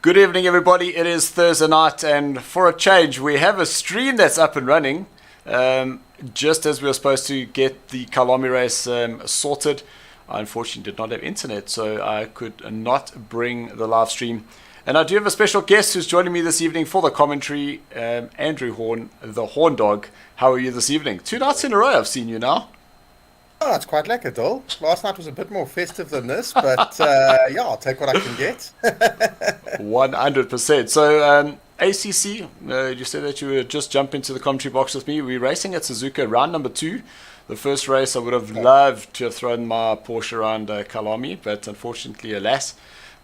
Good evening, everybody. It is Thursday night, and for a change, we have a stream that's up and running. Just as we were supposed to get the Kalami race sorted, I unfortunately did not have internet, so I could not bring the live stream. And I do have a special guest who's joining me this evening for the commentary, Andrew Horn, the Horn Dog. How are you this evening? 2 nights in a row I've seen you now. Oh, it's quite lekker, Dol. Last night was a bit more festive than this, but yeah, I'll take what I can get. 100%. So, ACC, you said that you would just jump into the commentary box with me. We're racing at Suzuka, round number 2. The first race, I would have loved to have thrown my Porsche around Kalami, but unfortunately, alas.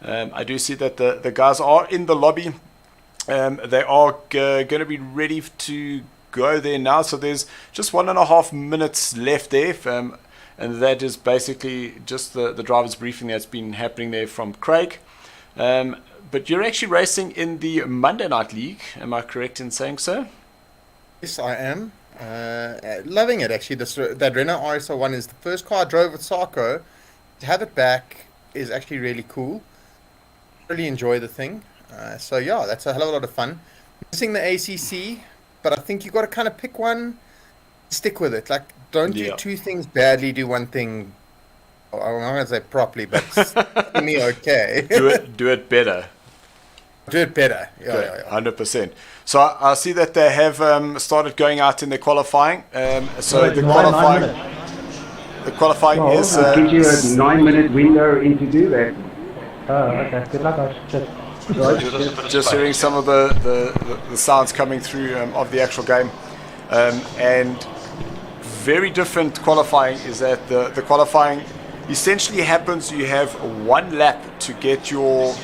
I do see that the guys are in the lobby. They are going to be ready to go there now, so there's just 1.5 minutes left there, and that is basically just the driver's briefing that's been happening there from Craig. But you're actually racing in the Monday Night League, am I correct in saying so? Yes, I am. Loving it, actually. That Renault RSR1 is the first car I drove with SARCO. To have it back is actually really cool. Really enjoy the thing. So yeah, that's a hell of a lot of fun. Missing the ACC, but I think you've got to kind of pick one, stick with it. Like, don't do two things badly, do one thing, I'm not going to say properly, but me okay. do it better. Do it better, yeah. 100%. So I see that they have started going out in their qualifying. So the qualifying is... I'll give you a 9-minute window in to do that. Oh, okay. Good luck, guys. Just hearing some of the sounds coming through of the actual game, and very different qualifying is that the qualifying essentially happens, you have 1 lap to get your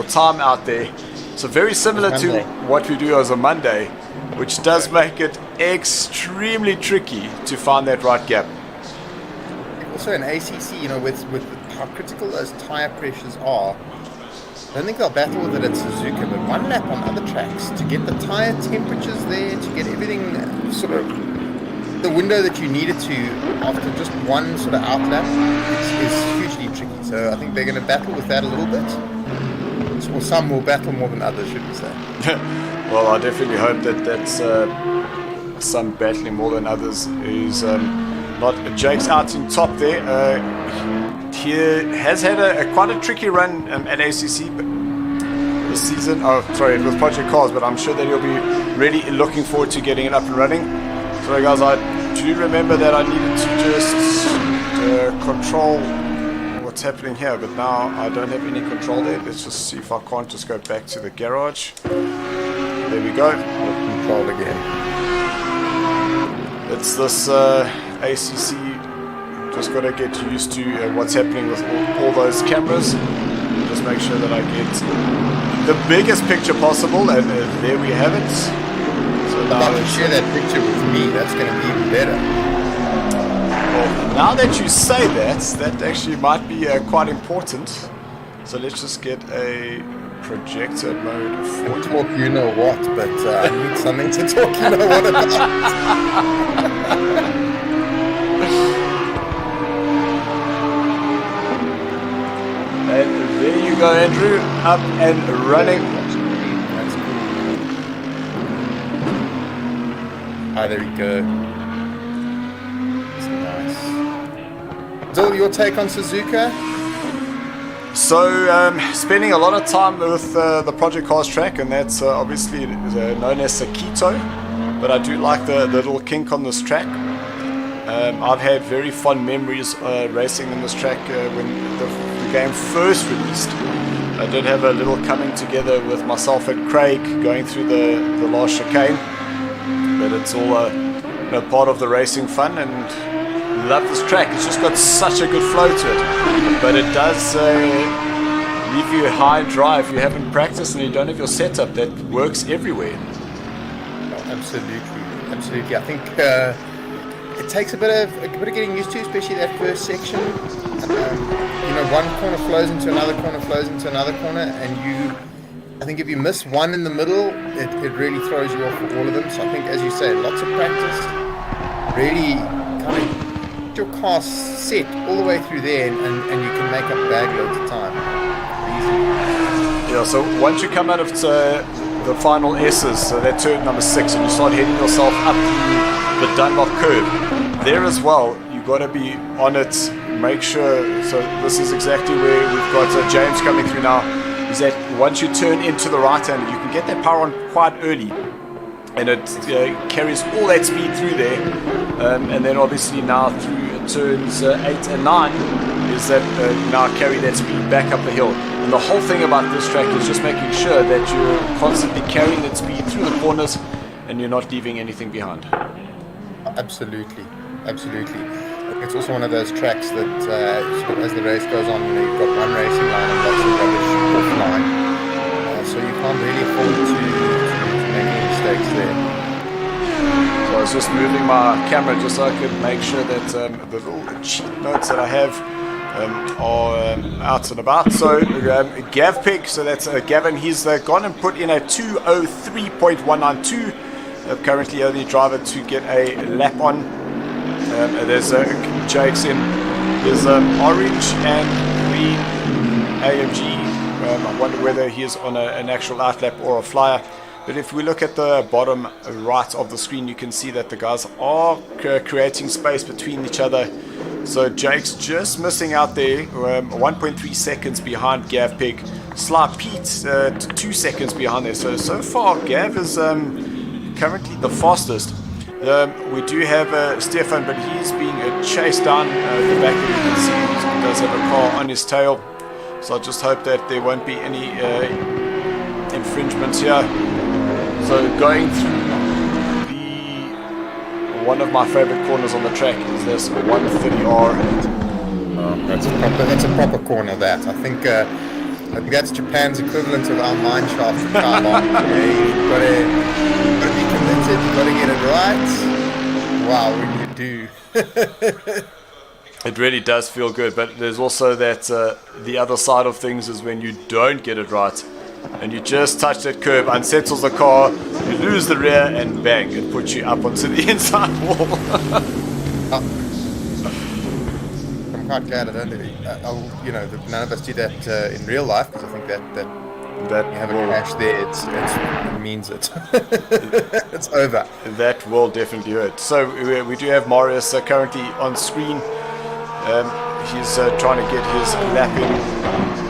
time out there, so very similar to what we do as a Monday, which does make it extremely tricky to find that right gap. Also in ACC, you know, with how critical those tire pressures are, I don't think they'll battle with it at Suzuka, but 1 lap on other tracks to get the tyre temperatures there, to get everything sort of the window that you needed to after just 1 sort of out lap is hugely tricky. So I think they're going to battle with that a little bit. Or some will battle more than others, should we say. Well, I definitely hope that's some battling more than others is not. Jake's out in top there. He has had quite a tricky run at ACC this season. Oh, sorry, with Project Cars, but I'm sure that he'll be really looking forward to getting it up and running. So, guys, I do remember that I needed to just control what's happening here, but now I don't have any control there. Let's just see if I can't just go back to the garage. There we go. Control again. It's this ACC. Just got to get used to what's happening with all those cameras. Just make sure that I get the biggest picture possible, and there we have it. So now if you share that picture with me, that's going to be even better. Well, now that you say that actually might be quite important. So let's just get a projector mode And 40. talk you know what, but I need something to talk you know what about. And there you go, Andrew, up and running. That's cool. Ah, there we go. That's nice. Dill, your take on Suzuka? So, spending a lot of time with the Project Cars track, and that's obviously known as Sakito, but I do like the little kink on this track. I've had very fond memories racing in this track when the game first released. I did have a little coming together with myself and Craig going through the last chicane, but it's all part of the racing fun, and love this track. It's just got such a good flow to it, but it does leave you high and dry if you haven't practiced and you don't have your setup that works everywhere. Absolutely. I think it takes a bit of getting used to, especially that first section. One corner flows into another corner, and I think if you miss one in the middle, it really throws you off for all of them. So I think, as you say, lots of practice, really kind of get your car set all the way through there, and you can make up bag loads of time. Easy. Yeah, so once you come out of the final S's, so that turn number 6, and you start heading yourself up the Dunlop curve, there as well, you got to be on it. Make sure, so this is exactly where we've got James coming through now, is that once you turn into the right hand, you can get that power on quite early, and it carries all that speed through there, and then obviously now through turns 8 and 9 is that now carry that speed back up the hill. And the whole thing about this track is just making sure that you're constantly carrying that speed through the corners and you're not leaving anything behind. Absolutely. It's also one of those tracks that sort of as the race goes on, you've got one racing line and lots of rubbish offline, so you can't really afford to make any mistakes there. So I was just moving my camera just so I could make sure that the little cheat notes that I have are out and about. So Gav Pig, so that's Gavin, he's gone and put in a 2:03.192. Currently only driver to get a lap on. There's Jake's in. There's orange and green AMG. I wonder whether he is on an actual outlap or a flyer. But if we look at the bottom right of the screen, you can see that the guys are creating space between each other. So Jake's just missing out there, 1.3 seconds behind Gav Pig. Sly Pete 2 seconds behind there. So far Gav is currently the fastest. We do have Stefan, but he's being chased down at the back. You can see he does have a car on his tail. So I just hope that there won't be any infringements here. So going through one of my favorite corners on the track is this 130R. That's a proper corner. That I think that's Japan's equivalent of our mine shaft for Kylon. You've got to be committed. You've got to get it right. Wow, when you do. It really does feel good, but there's also that the other side of things is when you don't get it right and you just touch that curb, unsettles the car, you lose the rear, and bang, it puts you up onto the inside wall. I'm quite glad I don't do it. None of us do that in real life, because I think that you have a crash there, it means it. It's over. That will definitely hurt. So we do have Marius currently on screen. He's trying to get his lap in.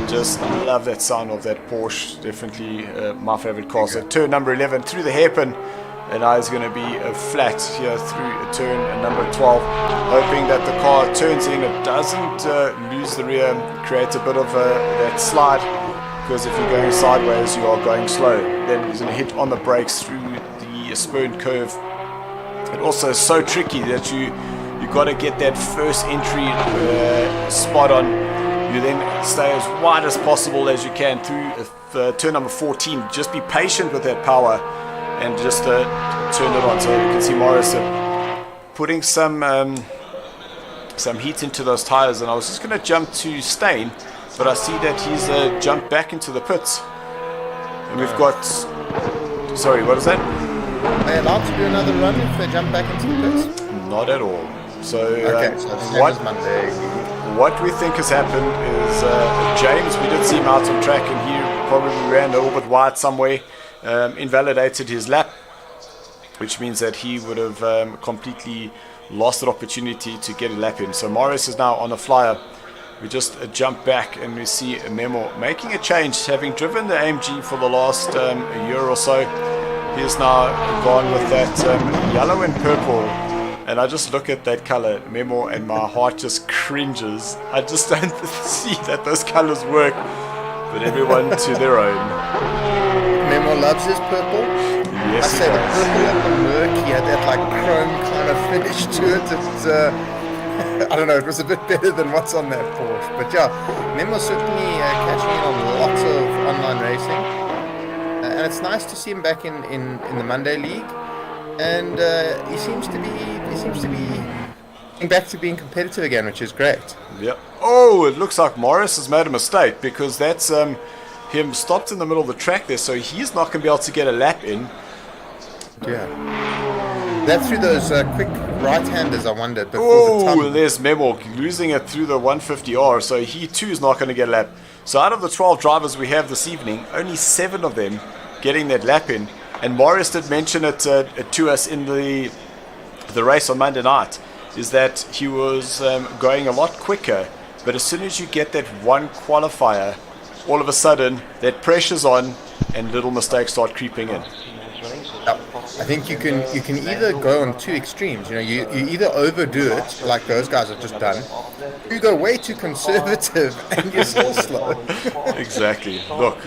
Just love that sound of that Porsche. Definitely my favorite car. So turn number 11 through the hairpin, and now is going to be flat here through turn number 12. Hoping that the car turns in, it doesn't lose the rear, creates a bit of that slide, because if you're going sideways, you are going slow. Then he's going to hit on the brakes through the spurned curve. It also is so tricky that you got to get that first entry spot on. You then stay as wide as possible as you can through turn number 14. Just be patient with that power and just turn it on. So you can see Morris putting some heat into those tires. And I was just going to jump to Stain, but I see that he's jumped back into the pits. And we've got... Sorry, what is that? Are they allowed to do another run if they jump back into the pits? Not at all. So, Okay, so it's what, Monday. what we think has happened is James, we did see him out on track and he probably ran a little bit wide somewhere, invalidated his lap, which means that he would have completely lost the opportunity to get a lap in. So Morris is now on a flyer. We just jump back and we see a Memo making a change, having driven the AMG for the last year or so. He's now gone with that yellow and purple. And I just look at that color, Memo, and my heart just cringes. I just don't see that those colors work, but everyone to their own. Memo loves his purple. Yes, I say the purple and the murky had that like chrome kind of finish to it. It's, I don't know, it was a bit better than what's on that Porsche. But yeah, Memo's certainly catching in on lots of online racing. And it's nice to see him back in the Monday League. And he seems to be getting back to being competitive again, which is great. Yep. Oh, it looks like Morris has made a mistake because that's him stopped in the middle of the track there, so he's not going to be able to get a lap in. Yeah. That's through those quick right-handers, I wondered. Oh, there's Memo losing it through the 150R, so he too is not going to get a lap. So out of the 12 drivers we have this evening, only 7 of them getting that lap in. And Morris did mention it to us in the race on Monday night, is that he was going a lot quicker, but as soon as you get that one qualifier, all of a sudden that pressure's on and little mistakes start creeping in. I think you can either go on two extremes. You know, you either overdo it like those guys have just done, or you go way too conservative and you're still slow. Exactly. Look.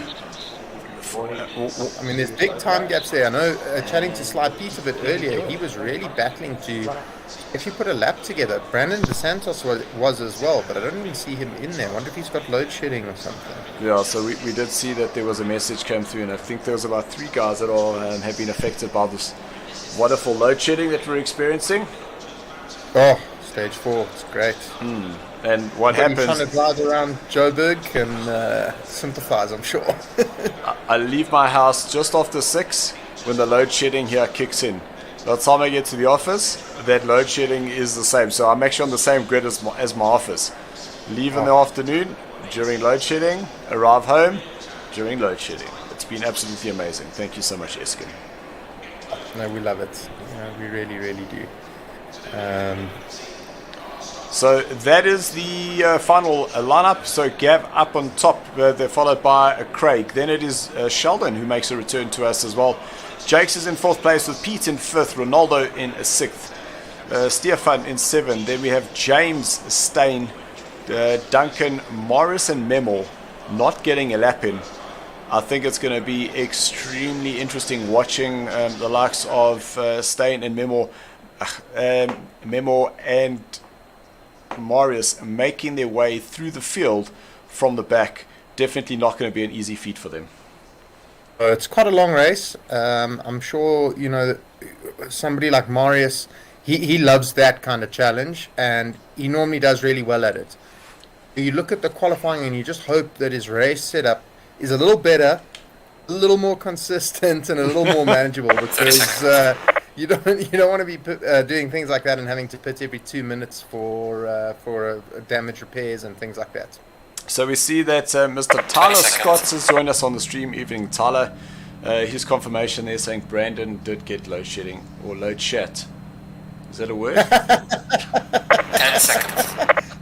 I mean, there's big time gaps there. I know, chatting to Sly Pete a bit earlier, he was really battling to actually put a lap together. Brandon DeSantos was as well, but I don't even see him in there. I wonder if he's got load shedding or something. Yeah, so we did see that there was a message came through, and I think there was about 3 guys that all have been affected by this wonderful load shedding that we're experiencing. Oh, stage 4, it's great. And what happens? Trying to drive around Joburg and sympathize, I'm sure. I leave my house just after 6 when the load shedding here kicks in. By the time I get to the office, that load shedding is the same. So I'm actually on the same grid as my office. Leave in the afternoon during load shedding, arrive home during load shedding. It's been absolutely amazing. Thank you so much, Eskin. No, we love it. We really, really do. So that is the final lineup. So Gav up on top, they're followed by Craig. Then it is Sheldon who makes a return to us as well. Jakes is in 4th place with Pete in 5th, Ronaldo in 6th, Stefan in 7th. Then we have James, Stain, Duncan, Morris and Memo not getting a lap in. I think it's going to be extremely interesting watching the likes of Stain and Memo and Marius making their way through the field from the back. Definitely not going to be an easy feat for them. It's quite a long race. I'm sure, somebody like Marius, he loves that kind of challenge, and he normally does really well at it. You look at the qualifying and you just hope that his race setup is a little better, a little more consistent, and a little more manageable, because you don't want to be doing things like that and having to pit every 2 minutes for damage repairs and things like that. So we see that Mr. Tyler Scott has joined us on the stream. Evening, Tyler. His confirmation there saying Brandon did get load shedding or load shed. Is that a word? 10 seconds.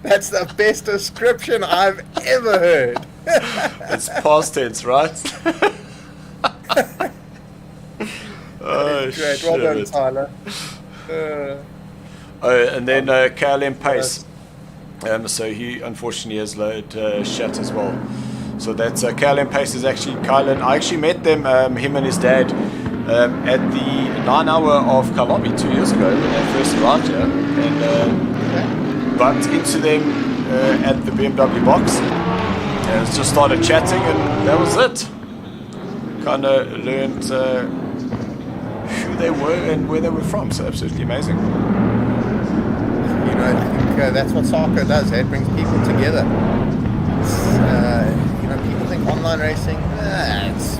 That's the best description I've ever heard. It's past tense, right? Oh, great. Well done, Tyler. And then KLM Pace. So he unfortunately has load shut as well. So that's KLM Pace is actually Kylan. I actually met them, him and his dad, at the 9 hour of Kalami 2 years ago when they first arrived here, and bumped into them at the BMW box and just started chatting, and that was it. Kind of learned who they were and where they were from. So absolutely amazing. I think that's what SARCO does. It brings people together. People think online racing, it's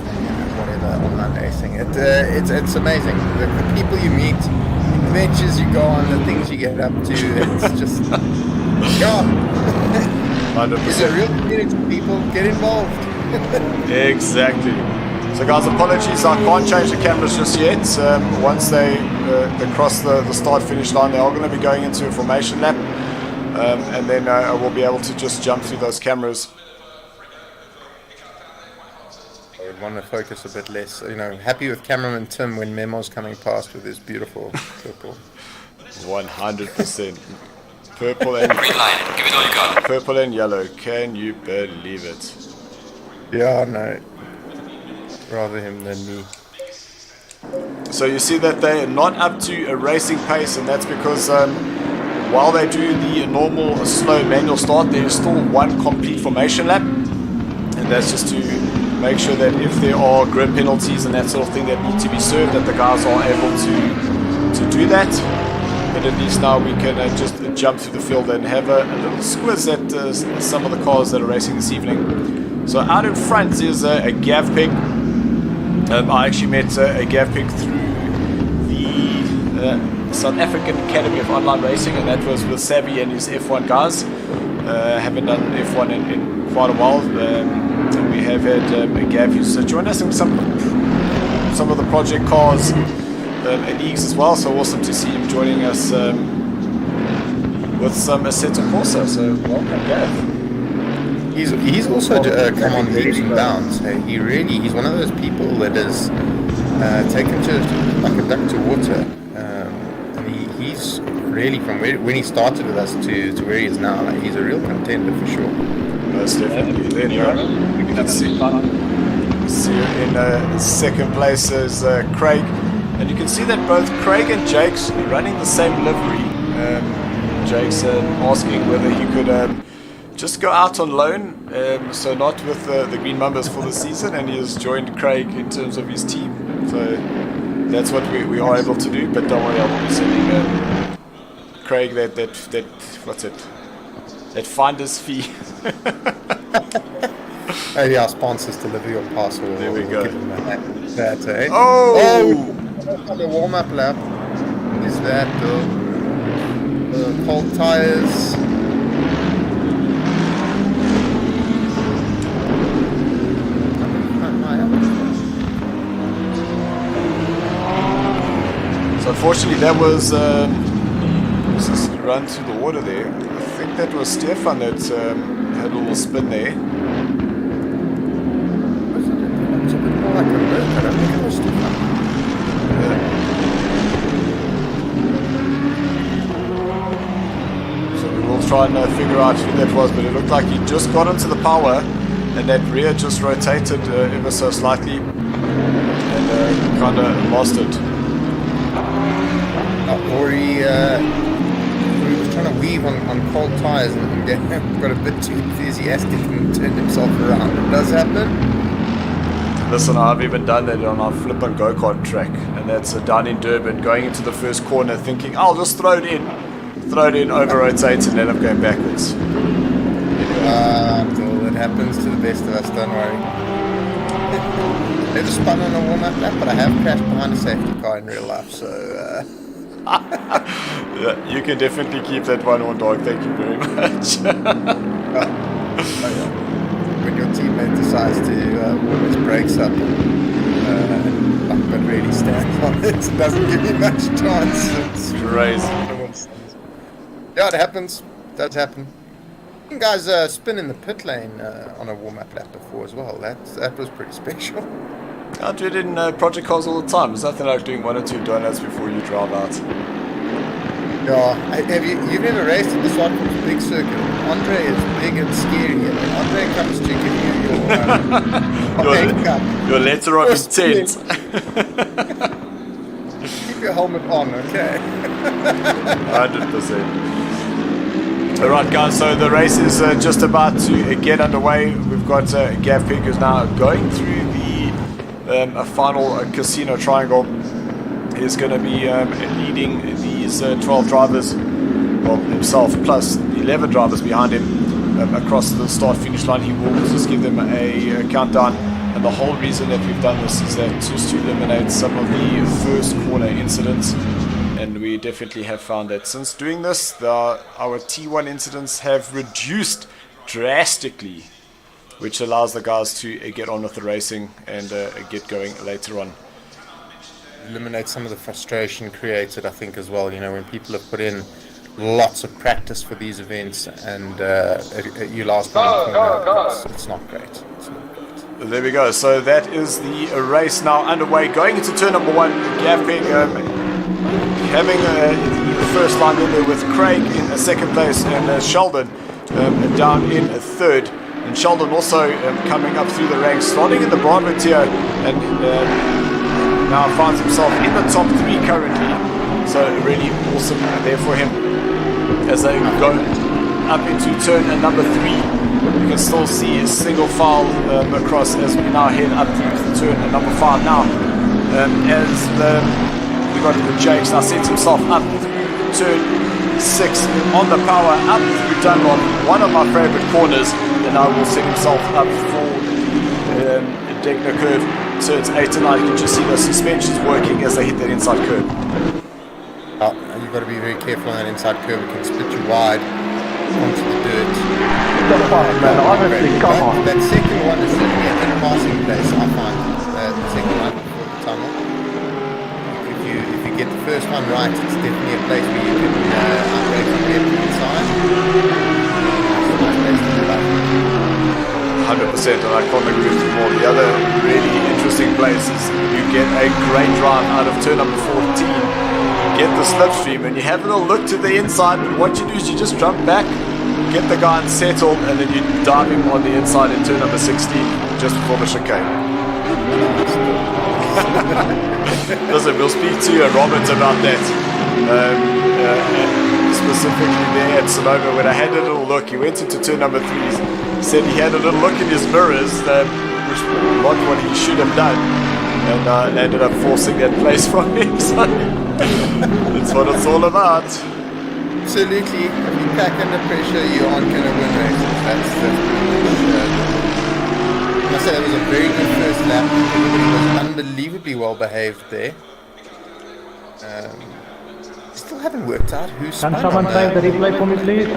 online racing. It's amazing. The people you meet, the adventures you go on, the things you get up to. It's just yeah. 100%. It's a real community of people. Get involved. Exactly. So guys, apologies, I can't change the cameras just yet. Once they cross the start-finish line, they are going to be going into a formation lap. And then I will be able to just jump through those cameras. I would want to focus a bit less. Happy with cameraman Tim when Memo's coming past with his beautiful purple. 100%. Purple and Green line, give it all you got. purple and yellow. Can you believe it? Yeah, no. Rather him than me. So you see that they're not up to a racing pace, and that's because while they do the normal slow manual start, there is still one complete formation lap, and that's just to make sure that if there are grid penalties and that sort of thing that need to be served, that the guys are able to do that. But at least now we can just jump through the field and have a little squiz at some of the cars that are racing this evening. So out in front is a Gav Pig. I actually met a Gav Pig through the South African Academy of Online Racing, and that was with Savvy and his F1 guys. Haven't done F1 in quite a while. And we have had a Gav who's joined us in some of the project cars and leagues as well. So awesome to see him joining us with some Assetto Corsa. So welcome, Gav. He's also come on leaps and bounds. Hey, he's one of those people that is taken to like a duck to water. And he's really from when he started with us to where he is now. Like, he's a real contender for sure. Most definitely. Then you can see in second place is Craig, and you can see that both Craig and Jake's running the same livery. Jake's asking whether he could just go out on loan, so not with the green numbers for the season, and he has joined Craig in terms of his team. So that's what we are able to do. But don't worry, I will be sending Craig that what's it? That finder's fee. Maybe our sponsors deliver your parcel. There we go. Oh! The warm-up lap. Is that the cold tires? So unfortunately, that was just run through the water there. I think that was Stefan that had a little spin there. It's a bit more like a bird. I don't think it was Stefan. So we will try and figure out who that was, but it looked like he just got into the power, and that rear just rotated ever so slightly, and kind of lost it. Or he was trying to weave on cold tires and got a bit too enthusiastic and turned himself around. It does happen. Listen, I've even done that on our flippin' go-kart track, and that's down in Durban, going into the first corner thinking, I'll just throw it in, over-rotate, and end up going backwards. It happens to the best of us, don't worry. Never spun on a warm-up lap, but I have crashed behind a safety car in real life, so... Yeah, you can definitely keep that one on, dog. Thank you very much. When your teammate decides to warm his brakes up but really stands on it, it doesn't give you much chance. It's crazy. Yeah, it happens. It does happen. You guys spin in the pit lane on a warm-up lap before as well. That was pretty special. I do it in project cars all the time. There's nothing like doing 1 or 2 donuts before you drive out. Yeah, you've never raced at the SARCO's big circuit. Andre is big and scary. And when Andre comes to give you your letter of intent. Keep your helmet on, okay? 100%. Alright guys, so the race is just about to get underway. We've got Gav Pig who's now going through a final casino triangle. He's going to be leading these 12 drivers, well himself plus 11 drivers behind him across the start finish line. He will just give them a countdown And the whole reason that we've done this is that just to eliminate some of the first corner incidents. And we definitely have found that since doing this, our T1 incidents have reduced drastically, which allows the guys to get on with the racing and get going later on. Eliminate some of the frustration created, I think, as well. You know, when people have put in lots of practice for these events and you last it's not great. It's not great. There we go. So that is the race now underway. Going into turn number 1, gapping, having the first line in there with Craig in second place and Sheldon down in third. And Sheldon also coming up through the ranks, starting in the Bravo tier, and now finds himself in the top 3 currently. So really awesome there for him. As they go up into turn number 3, you can still see a single file across as we now head up to turn number 5 now. As we got the Jakes now sets himself up through turn 6 on the power up through Dunlop, one of my favorite corners, and now will set himself up for Degner curve. Turns 8 and 9, you can just see the suspensions working as they hit that inside curve. You've got to be very careful on that inside curve. It can split you wide onto the dirt. Man, honestly, come on. That second one is certainly a passing place, I find. The second one before the tunnel. If you get the first one right, it's definitely a place where you can outbrake from the inside. It's a nice place to do that. 100%, and I can't agree with you more. The other really interesting place is you get a great drive out of turn number 14, get the slipstream, and you have a little look to the inside, and what you do is you just jump back, get the guy settled, and then you dive him on the inside in turn number 16, just before the chicane. Listen, we'll speak to Robert about that. Specifically there at Sonoma, when I had a little look, he went into turn number 3, said he had a little look in his mirrors, which was not what he should have done, and ended up forcing that place from him. So that's what it's all about. Absolutely. If you pack under pressure, you aren't going to win races. That's the I must say that was a very good first lap. Everybody was unbelievably well behaved there. Still haven't worked out who spun Can someone save the replay for me, please?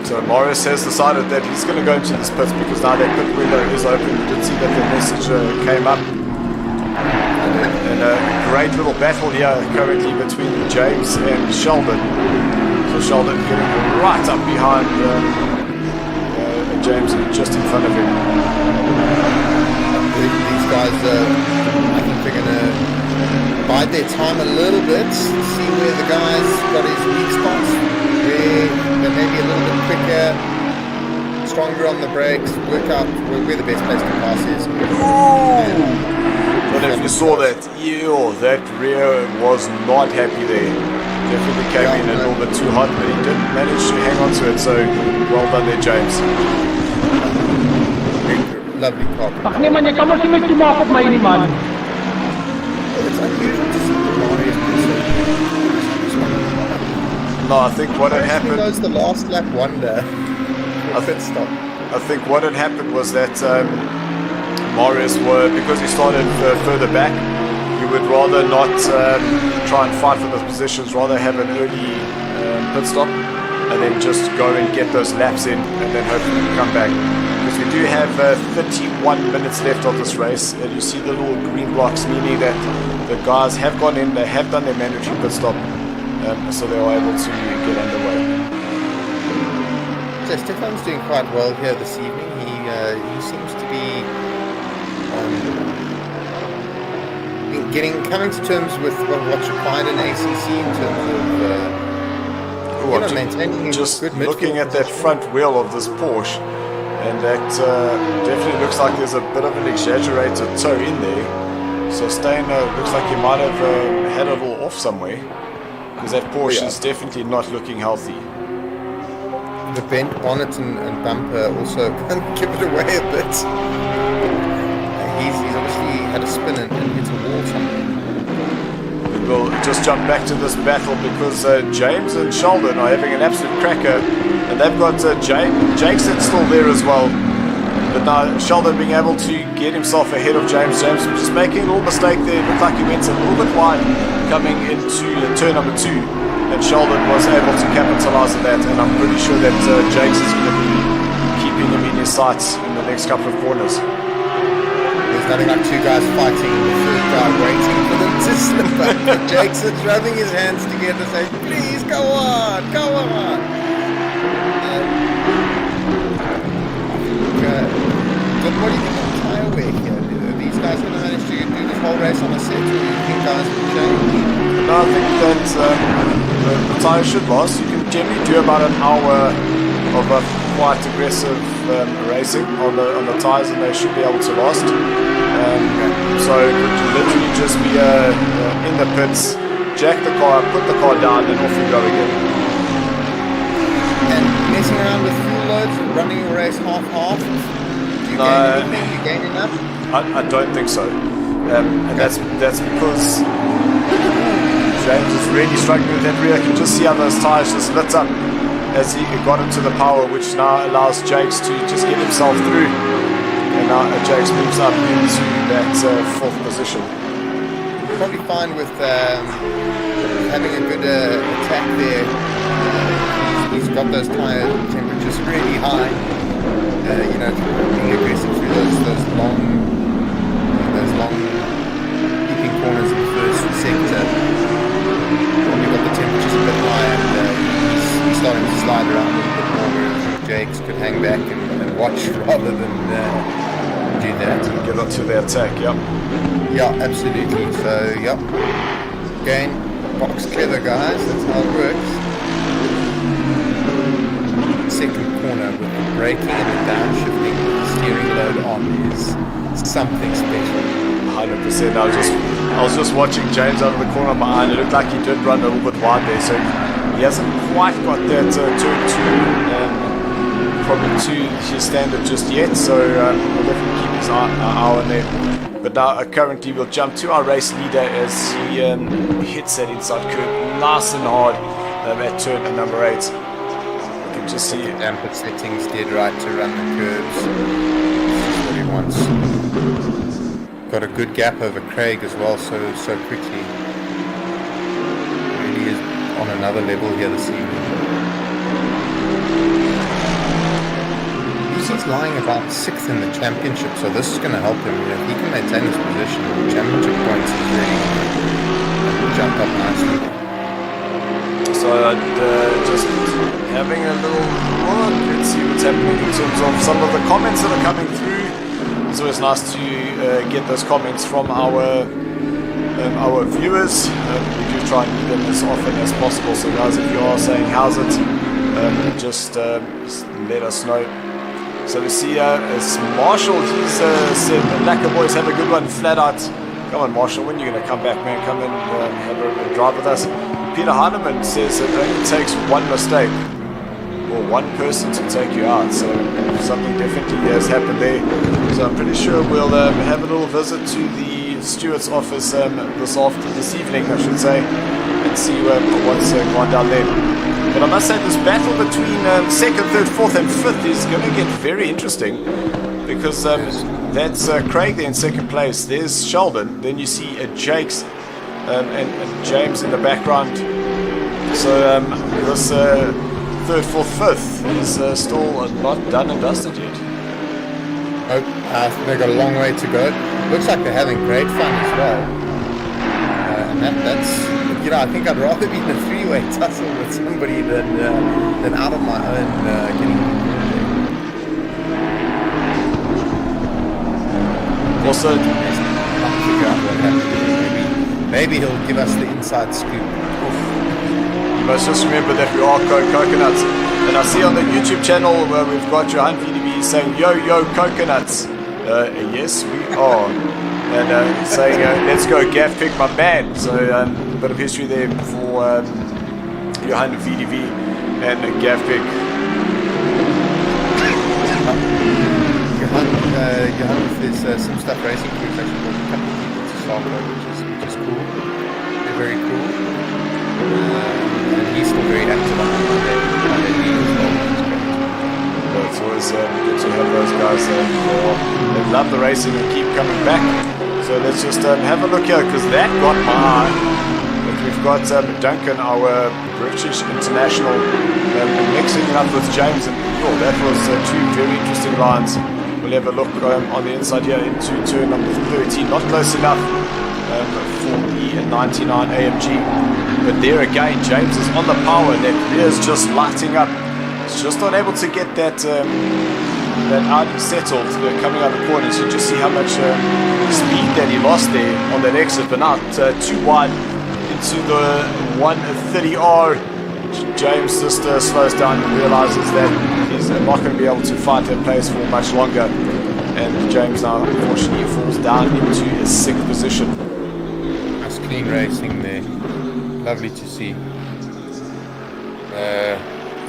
So Morris has decided that he's going to go into this pit because now that pit window is open. You did see that the message came up. And a great little battle here currently between James and Sheldon. So Sheldon getting right up behind James just in front of him. These guys, I think they're going to bide their time a little bit, see where the guy's got his weak spots, where they may be a little bit quicker, stronger on the brakes, work out where the best place to pass is. But if you saw that, that rear was not happy there. Definitely came in a little bit too hot, but he did manage to hang on to it, so well done there, James. Lovely car. Ach nee man, jy kan mos nie met toe maak op my nie man. It's unusual to see the Marius No, I think what had happened... was the last lap wonder. Pit stop. I think what had happened was that Marius were, because he started further back, he would rather not try and fight for those positions, rather have an early pit stop and then just go and get those laps in and then hopefully come back. Because we do have 31 minutes left of this race, and you see the little green blocks, meaning that the guys have gone in, they have done their mandatory pit stop, so they are able to get underway. So Stefan's doing quite well here this evening. He seems to be coming to terms with what's required in ACC in terms of maintaining just good looking at that front wheel of this Porsche, and that definitely looks like there's a bit of an exaggerated toe in there. So Stein looks like he might have had a little off somewhere, because that Porsche is definitely not looking healthy. The bent bonnet and bumper also give it away a bit. He's obviously had a spin and hit a wall somewhere. we'll just jump back to this battle because James and Sheldon are having an absolute cracker, and they've got Jake's still there as well. But now Sheldon being able to get himself ahead of James. James just making a little mistake there. It looked like he went a little bit wide coming into turn number 2. And Sheldon was able to capitalize on that. And I'm pretty sure that Jake's is going to be keeping him in his sights in the next couple of corners. There's nothing like two guys fighting and the third guy waiting for them to slip up. Jake's rubbing his hands together saying, please, go on, go on. But what do you think on tyre wear here? Are these guys going to manage to do this whole race on a set, or do you think guys will change? No, I think that the tyres should last. You can generally do about an hour of a quite aggressive racing on the tyres, and they should be able to last. So it would literally just be in the pits, jack the car, put the car down, and off you go again. And messing around with fuel loads, running your race half-half, do you gain anything? You gain enough? I don't think so. And that's because James is really struggling with that rear. You can just see how those tyres just lit up as he got into the power, which now allows Jakes to just get himself through. And now Jakes moves up into that 4th position. You're probably fine with having a good attack there. He's got those tyre temperatures really high. Being aggressive through those long leaping corners in the first sector. Probably got the temperatures a bit high, and he's starting to slide around a little bit more, where Jakes could hang back and watch rather than do that. Get onto the attack, yep. Yeah, absolutely. So, yep. Again, box clever, guys. That's how it works. Second corner with the braking and the downshifting with the steering load on is something special. 100%. I was just watching James out of the corner behind. It looked like he did run a little bit wide there, so he hasn't quite got that turn 2 probably to his standard just yet, so we'll definitely keep his eye on there. But now currently we'll jump to our race leader as he hits that inside curve nice and hard at turn number 8. You can just see it. Damper settings dead right to run the curves. That's what he wants. Got a good gap over Craig as well, so quickly. Really is on another level here this evening. He's lying about 6th in the championship, so this is going to help him. If he can maintain his position, the championship points is really going to jump up nicely. So just having a little look, let's see what's happening in terms of some of the comments that are coming through. It's always nice to get those comments from our viewers. We do try and do them as often as possible. So guys, if you are saying how's it, just let us know. So we see it's Marshall. He's said, "Lacquer boys, have a good one, flat out." Come on, Marshall, when are you going to come back, man? Come and have a drive with us. Peter Heinemann says it only takes one mistake or one person to take you out, so something definitely has happened there. So I'm pretty sure we'll have a little visit to the steward's office this evening, I should say, and see what's going down there. But I must say this battle between 2nd, 3rd, 4th and 5th is going to get very interesting, because that's Craig there in 2nd place, there's Sheldon, then you see Jakes and James in the background. So this 3rd, 4th, 5th is still not done and dusted yet. I think they've got a long way to go. Looks like they're having great fun as well. And that's, I think I'd rather be in a 3-way tussle with somebody than out of my own getting. Also, I'll figure out what happened. Maybe he'll give us the inside scoop. You must just remember that we are coconuts. And I see on the YouTube channel where we've got Johan VDB saying, yo, coconuts. Yes, we are. And he's saying, let's go gaff pick my man. So a bit of history there for Johan VDB and gaff pick. Johan with his some stuff racing crews actually got a couple of people to SARCO, which is cool. They're very racing and keep coming back. So let's just have a look here, because that got my eye. But we've got Duncan, our British international, mixing it up with James, and that was two very interesting lines. We'll have a look on the inside here into turn number 13. Not close enough for the 99 AMG. But there again, James is on the power, and that rear is just lighting up. He's just not able to get that Audi settled coming out of the corners. You just see how much speed that he lost there on that exit, but not too wide into the 130R. James just slows down and realizes that he's not going to be able to fight that pace for much longer, and James now unfortunately falls down into a 6th position. That's clean racing there, lovely to see.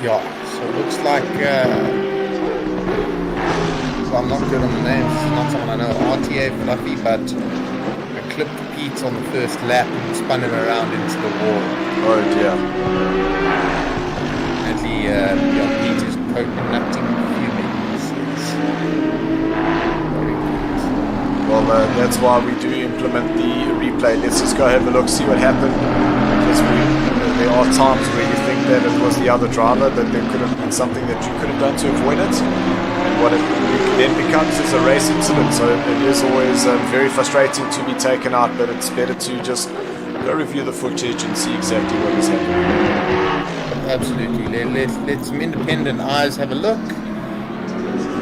Yeah, so it looks like well, I'm not good on the names, it's not someone I know, RTA Fluffy, but I clipped Pete on the first lap and spun him around into the wall. Oh dear. Pete is coconutting fuming. Well, that's why we do implement the replay. Let's just go have a look, see what happened. Because there are times where you think that it was the other driver, that there could have been something that you could have done to avoid it. And what it then becomes is a race incident. So it is always very frustrating to be taken out, but it's better to just go review the footage and see exactly what is happening. Absolutely. Let some independent eyes have a look.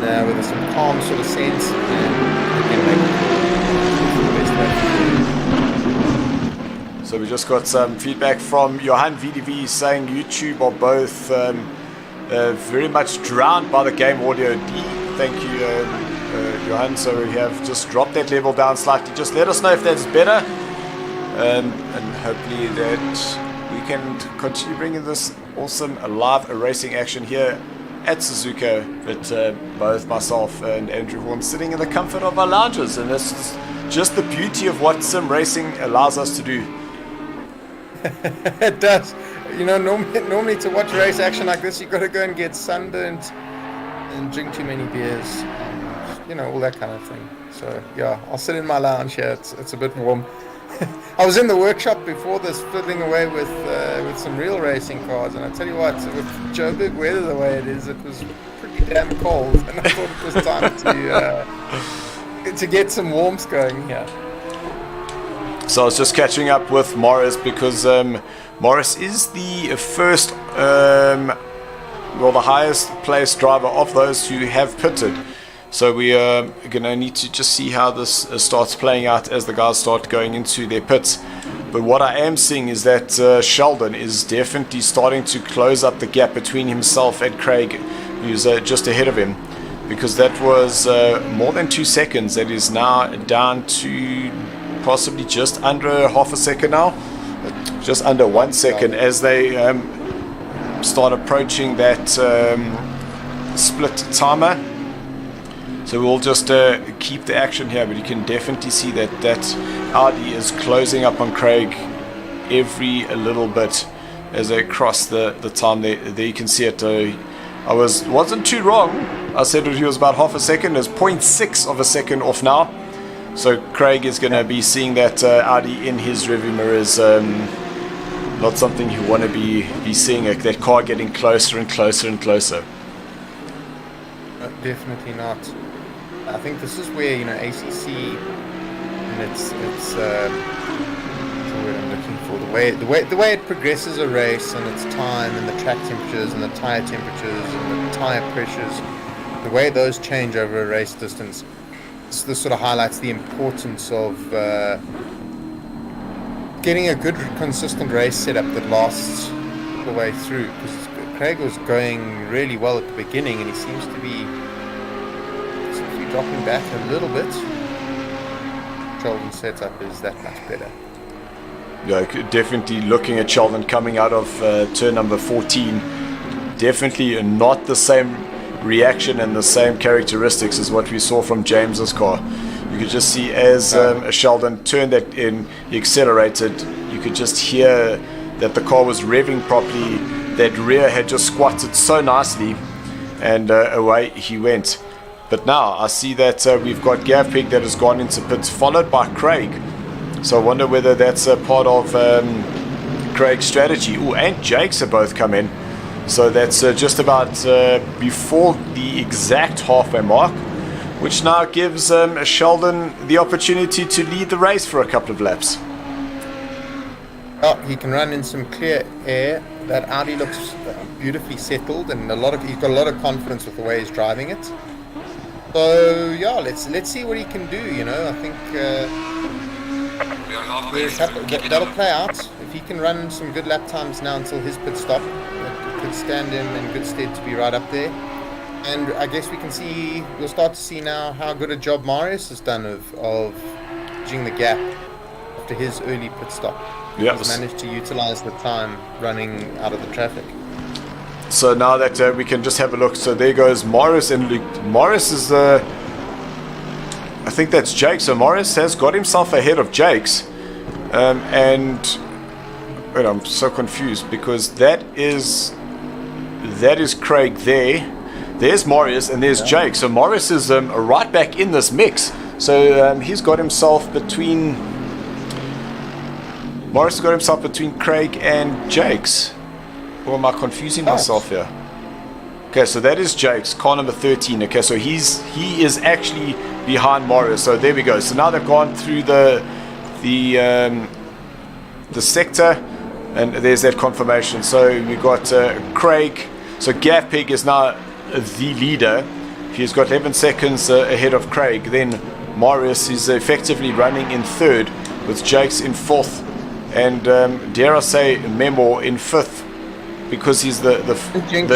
With some calm sort of sense, and so we just got some feedback from Johan VDV saying YouTube are both very much drowned by the game audio D. Thank you, Johan. So we have just dropped that level down slightly. Just let us know if that's better, and hopefully that we can continue bringing this awesome live racing action here at Suzuka, but both myself and Andrew Horn sitting in the comfort of our lounges, and this is just the beauty of what sim racing allows us to do. It does. You know, normally to watch race action like this, you've got to go and get sunburnt and drink too many beers, you know, all that kind of thing. So yeah, I'll sit in my lounge here. It's a bit warm. I was in the workshop before this, fiddling away with some real racing cars, and I tell you what, with Joburg weather the way it is, it was pretty damn cold, and I thought it was time to get some warmth going here. So I was just catching up with Morris, because Morris is the first, the highest placed driver of those who have pitted. So we are going to need to just see how this starts playing out as the guys start going into their pits. But what I am seeing is that Sheldon is definitely starting to close up the gap between himself and Craig, who's just ahead of him. Because that was more than 2 seconds. That is now down to possibly just under half a second now. Just under 1 second as they start approaching that split timer. So we'll just keep the action here, but you can definitely see that Audi is closing up on Craig every little bit as they cross the time. There you can see it. I wasn't too wrong. I said he was about half a second. It's 0.6 of a second off now. So Craig is going to be seeing that Audi in his rearview mirrors. Not something you want to be seeing, that car getting closer and closer and closer. Definitely not. I think this is where, you know, ACC, and it's the word I'm looking for, the way it progresses a race and its time and the track temperatures and the tire temperatures and the tire pressures, the way those change over a race distance. This sort of highlights the importance of getting a good, consistent race setup that lasts the way through. Because Craig was going really well at the beginning, and he seems to be dropping back a little bit. Sheldon's setup is that much better. Yeah, definitely looking at Sheldon coming out of turn number 14. Definitely not the same reaction and the same characteristics as what we saw from James's car. You could just see as Sheldon turned that in, he accelerated. You could just hear that the car was revving properly. That rear had just squatted so nicely, and away he went. But now I see that we've got Gav Pig that has gone into pits, followed by Craig. So I wonder whether that's a part of Craig's strategy. Oh, and Jake's have both come in. So that's just about before the exact halfway mark, which now gives Sheldon the opportunity to lead the race for a couple of laps. Oh, he can run in some clear air. That Audi looks beautifully settled, and he's got a lot of confidence with the way he's driving it. So yeah, let's see what he can do. You know, I think We are halfway through. Keep it that'll up. play out. If he can run some good lap times now until his pit stop, it could stand him in good stead to be right up there. And I guess we'll start to see now how good a job Marius has done of bridging the gap after his early pit stop. Yeah. He's managed to utilize the time running out of the traffic. So now that we can just have a look. So there goes Morris and Luke. Morris is I think that's Jake. So Morris has got himself ahead of Jake's. And wait, I'm so confused because that is Craig there. There's Morris and there's Jake. So Morris is right back in this mix. So he's got himself between Craig and Jake's. Or am I confusing myself here? Okay, so that is Jake's, car number 13. Okay, so he is actually behind Morris. So there we go. So now they've gone through the sector, and there's that confirmation. So we got Craig. So Gav Pig is now the leader. He's got 11 seconds ahead of Craig. Then Morris is effectively running in third, with Jake's in fourth, and dare I say Memo in fifth, because he's the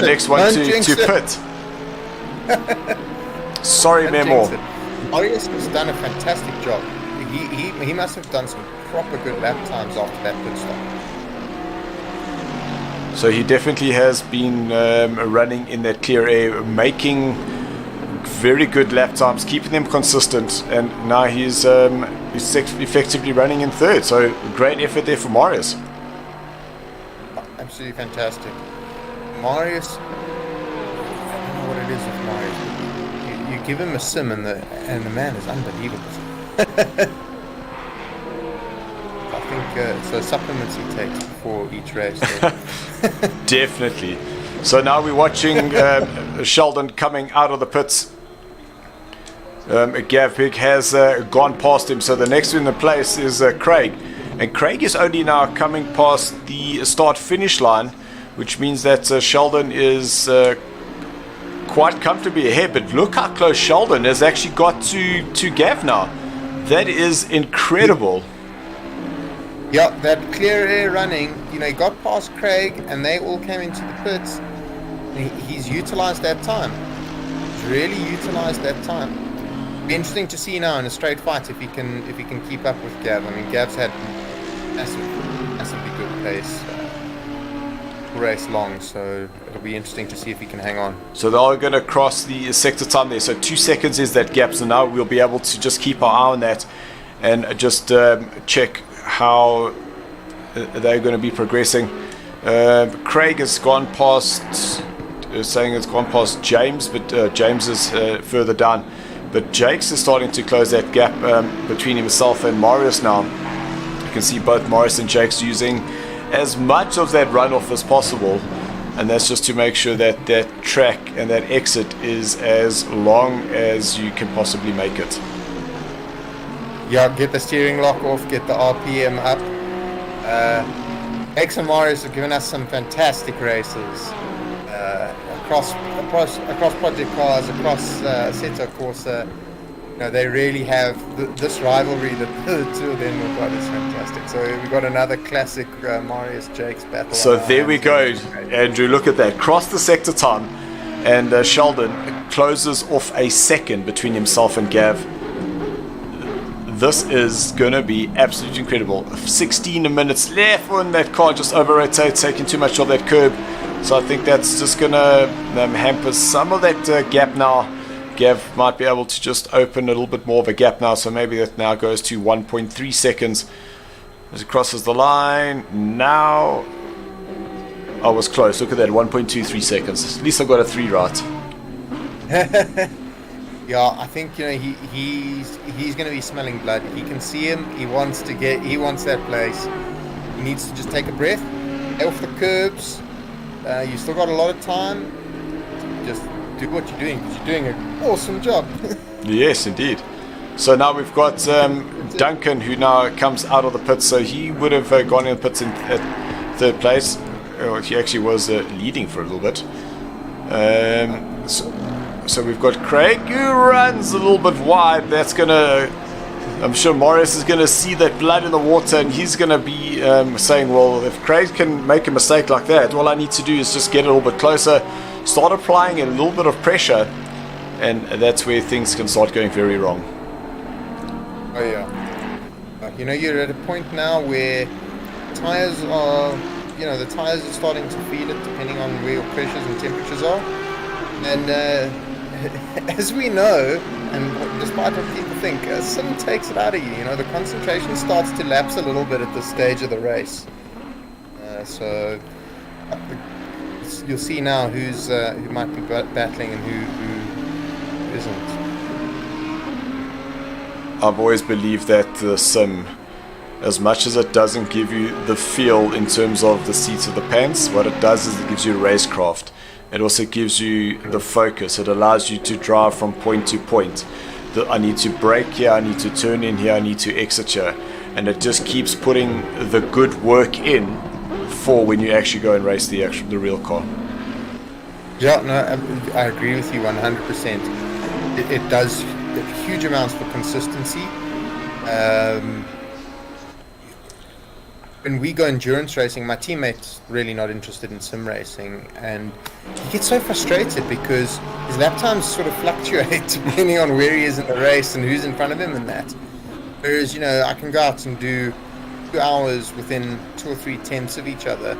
next one to pit. Sorry, Memo. Marius has done a fantastic job. He must have done some proper good lap times after that pit stop. So he definitely has been running in that clear air, making very good lap times, keeping them consistent, and now he's effectively running in third. So great effort there for Marius. Absolutely fantastic. Marius, I don't know what it is with Marius. You give him a sim and the man is unbelievable. I think so supplements he takes before each race. Definitely. So now we're watching Sheldon coming out of the pits. Gav Pig has gone past him. So the next in the place is Craig. And Craig is only now coming past the start-finish line, which means that Sheldon is quite comfortably ahead. But look how close Sheldon has actually got to Gav now. That is incredible. Yeah, that clear air running, you know, he got past Craig and they all came into the pits. He's utilized that time. He's really utilized that time. Be interesting to see now in a straight fight if he can keep up with Gav. I mean, Gav's had massively good pace race long, so it'll be interesting to see if he can hang on. So they're going to cross the sector time there. So 2 seconds is that gap. So now we'll be able to just keep our eye on that and just check how they're going to be progressing. Craig has gone past, saying it's gone past James, but James is further down. But Jake's is starting to close that gap between himself and Marius now. You can see both Morris and Jake's using as much of that runoff as possible, and that's just to make sure that that track and that exit is as long as you can possibly make it. Yeah, get the steering lock off, get the RPM up. X and Marius have given us some fantastic races across project cars, across Assetto Corsa. You know, they really have this rivalry that the two of them have got is fantastic. So we got another classic Marius Jakes battle. So there we go, Andrew. Look at that. Cross the sector time, and Sheldon closes off a second between himself and Gav. This is going to be absolutely incredible. 16 minutes left when that car just over-rotates, taking too much of that curb. So I think that's just going to hamper some of that gap now. Gav might be able to just open a little bit more of a gap now. So maybe that now goes to 1.3 seconds as it crosses the line. Now, I was close. Look at that, 1.23 seconds. At least I got a 3 right. Yeah, I think he's going to be smelling blood. He can see him. He wants that place. He needs to just take a breath, stay off the curbs. You still got a lot of time. Just do what you're doing because you're doing an awesome job. Yes, indeed. So now we've got Duncan, who now comes out of the pits. So he would have gone in the pits at third place. Oh, he actually was leading for a little bit. So we've got Craig, who runs a little bit wide. That's going to... I'm sure Morris is going to see that blood in the water, and he's going to be saying, well, if Craig can make a mistake like that, all I need to do is just get a little bit closer, start applying a little bit of pressure, and that's where things can start going very wrong. Oh yeah. You're at a point now where tires are, the tires are starting to feel it depending on where your pressures and temperatures are. And as we know, and despite what people think, sim takes it out of you. The concentration starts to lapse a little bit at this stage of the race. So you'll see now who might be battling and who isn't. I've always believed that the sim, as much as it doesn't give you the feel in terms of the seats of the pants, what it does is it gives you racecraft. It also gives you the focus. It allows you to drive from point to point. I need to brake here, I need to turn in here, I need to exit here. And it just keeps putting the good work in for when you actually go and race the real car. Yeah, no, I agree with you 100%. It does huge amounts for consistency. When we go endurance racing, my teammate's really not interested in sim racing, and he gets so frustrated because his lap times sort of fluctuate depending on where he is in the race and who's in front of him and that. Whereas, I can go out and do 2 hours within 2 or 3 tenths of each other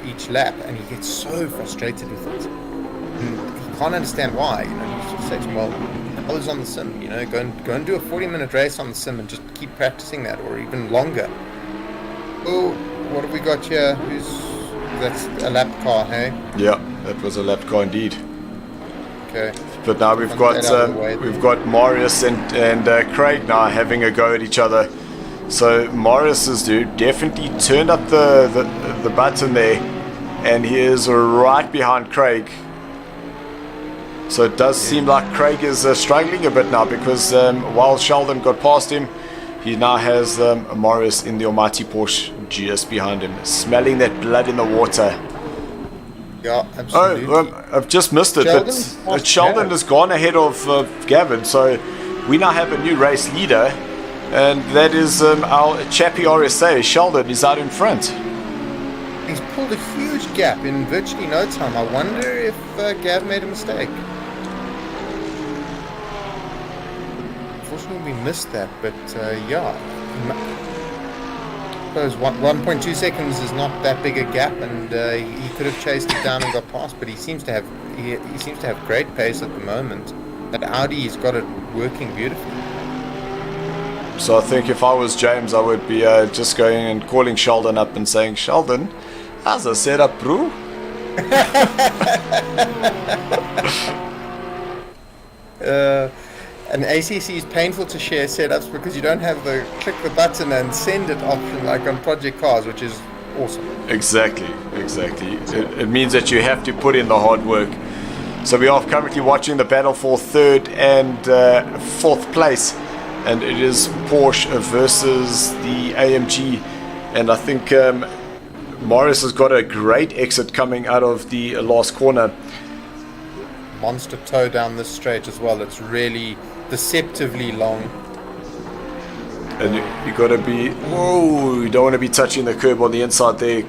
each lap, and he gets so frustrated with it. And he can't understand why. He sort of says, well, I was on the sim, go and do a 40-minute race on the sim and just keep practicing that, or even longer. Oh, what have we got here? That's a lap car, hey? Yeah, that was a lap car indeed. Okay. But now we've got Marius and Craig now having a go at each other. So Marius has definitely turned up the button there, and he is right behind Craig. So it does seem like Craig is struggling a bit now, because while Sheldon got past him, he now has Morris in the almighty Porsche just behind him, smelling that blood in the water. Yeah, absolutely. Oh, I've just missed it, but Sheldon has gone ahead of Gavin, so we now have a new race leader, and that is our Chappie RSA. Sheldon is out in front. He's pulled a huge gap in virtually no time. I wonder if Gav made a mistake. Unfortunately, we missed that, but yeah. I suppose 1.2 seconds is not that big a gap, and he could have chased it down and got past. But he seems to have great pace at the moment. That Audi's got it working beautifully. So I think if I was James, I would be just going and calling Sheldon up and saying, Sheldon, how's the setup, bro? And ACC is painful to share setups because you don't have the click the button and send it option like on Project Cars, which is awesome. Exactly. It means that you have to put in the hard work. So we are currently watching the battle for third and fourth place, and it is Porsche versus the AMG, and I think Morris has got a great exit coming out of the last corner. Monster toe down this straight as well. It's really deceptively long. And you got to be, you don't want to be touching the curb on the inside there,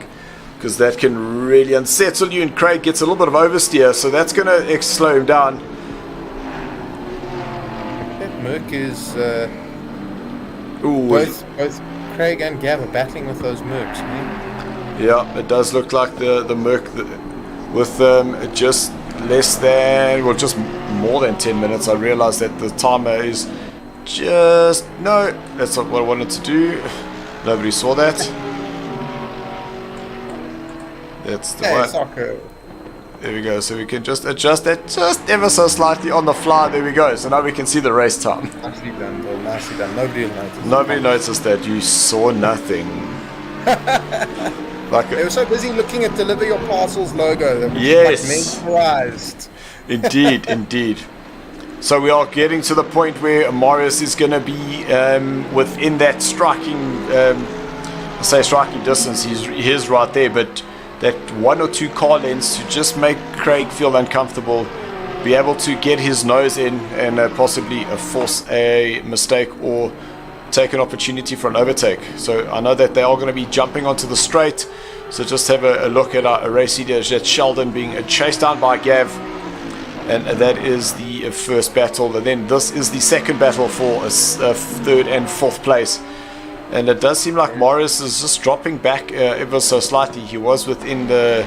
because that can really unsettle you, and Craig gets a little bit of oversteer, so that's going to slow him down. That Merc is both Craig and Gav are battling with those Mercs, man. Yeah, it does look like the Merc with just less than, well, just more than 10 minutes. I realized that the timer is just, no, that's not what I wanted to do. Nobody saw that. That's the one. SARCO. There we go. So we can just adjust that just ever so slightly on the fly. There we go. So now we can see the race time. Nicely done, Bill. Nicely done. Nobody will notice. Nobody noticed that. You saw nothing. They were so busy looking at Deliver Your Parcels logo. They were Yes. mesmerized. Indeed, indeed. So we are getting to the point where Marius is going to be within that striking, striking distance. He is right there, but that 1 or 2 car lengths to just make Craig feel uncomfortable, be able to get his nose in and possibly force a mistake or take an opportunity for an overtake. So I know that they are going to be jumping onto the straight. So just have a look at our race leader, Sheldon, being chased down by Gav. And that is the first battle. And then this is the second battle for a third and fourth place. And it does seem like Morris is just dropping back ever so slightly. He was within the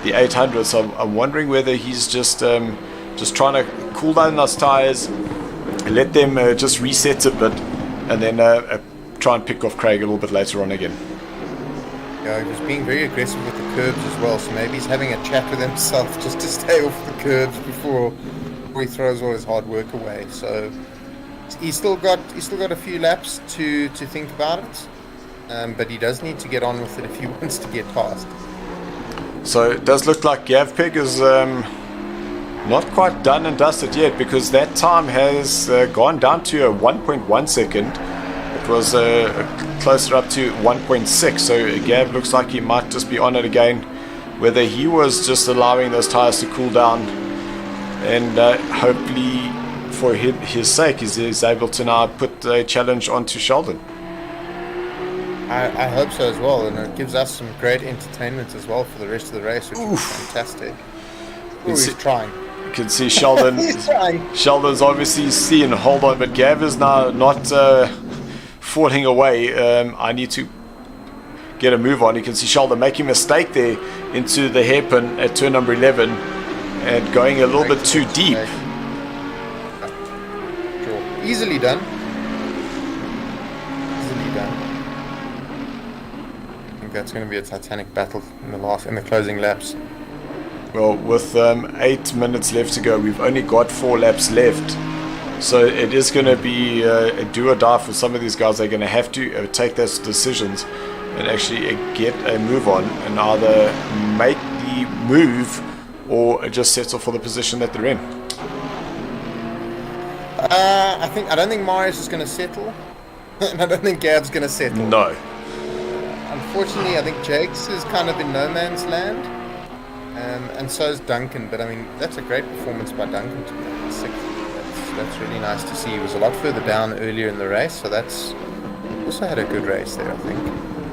800, so I'm wondering whether he's just trying to cool down those tires, let them just reset a bit, and then try and pick off Craig a little bit later on again. Yeah, he was being very aggressive with the curbs as well, so maybe he's having a chat with himself just to stay off the curbs before he throws all his hard work away. So he's still got a few laps to think about it, but he does need to get on with it if he wants to get past. So it does look like Gavpig is not quite done and dusted yet, because that time has gone down to a 1.1 second. It was closer up to 1.6, so Gav looks like he might just be on it again, whether he was just allowing those tires to cool down, and hopefully for his sake he's able to now put a challenge onto Sheldon. I hope so as well, and it gives us some great entertainment as well for the rest of the race, which is fantastic. He's trying. You can see Sheldon. He's trying. Sheldon's obviously seeing hold on, but Gav is now not falling away. I need to get a move on. You can see Sheldon making a mistake there into the hairpin at turn number 11 and going a little bit too deep. Sure. Easily done. Easily done. I think that's going to be a titanic battle in the closing laps. Well, with 8 minutes left to go, we've only got 4 laps left. So it is going to be a do or die for some of these guys. They're going to have to take those decisions and actually get a move on and either make the move or just settle for the position that they're in. I don't think Marius is going to settle, and I don't think Gav's going to settle. No. Unfortunately, I think Jakes is kind of in no man's land, and so is Duncan. But I mean, that's a great performance by Duncan to be on 6th. That's really nice to see. He was a lot further down earlier in the race, so that's also had a good race there, I think.